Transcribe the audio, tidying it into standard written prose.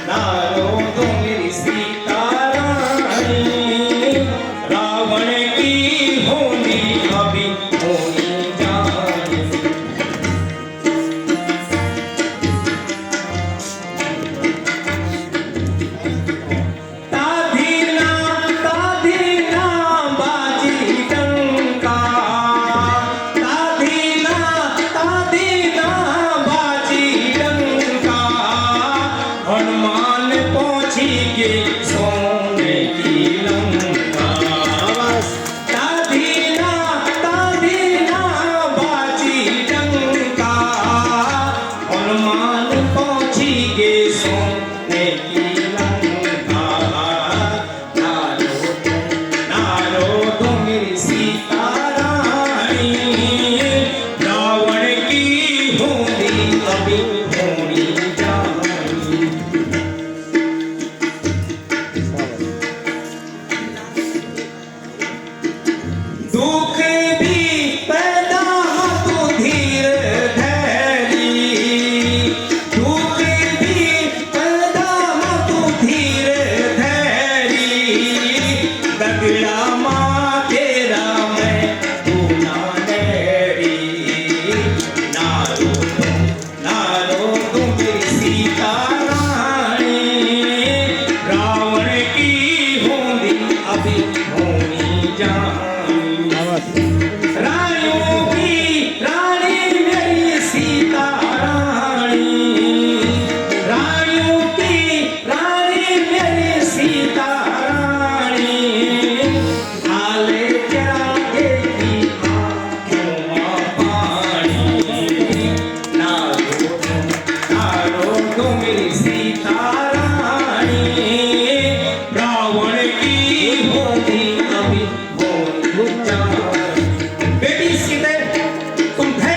नारो दो मेरी सीता रानी, रावण की होनी अभी होनी जानी। ताधीना ताधीना बाजी डंका, ताधीना ताधीना बाजी डंका, हनुमान पहुंची के सोने की लंका। ताधीना ताधीना बाजी डंका, हनुमान पहुंची के सोने की लंका। नारो दो मेरी सीता रानी, रावण की होनी अभी होनी जानी। दुख भी पैदा तो धीर धैर्य, दुख भी पैदा तो धीर धैर्य, दगड़ा माँ तेरा मैं तू ना डरी। नारो तू मेरी सीता रानी, रावण की होनी अभी होनी जानी। रानियों की रानी मेरी सीता रानी, रानियों की रानी मेरी सीता रानी, आले जरा देखी आँखों में पानी। नारो दो मेरी सीता रानी, रावण की होनी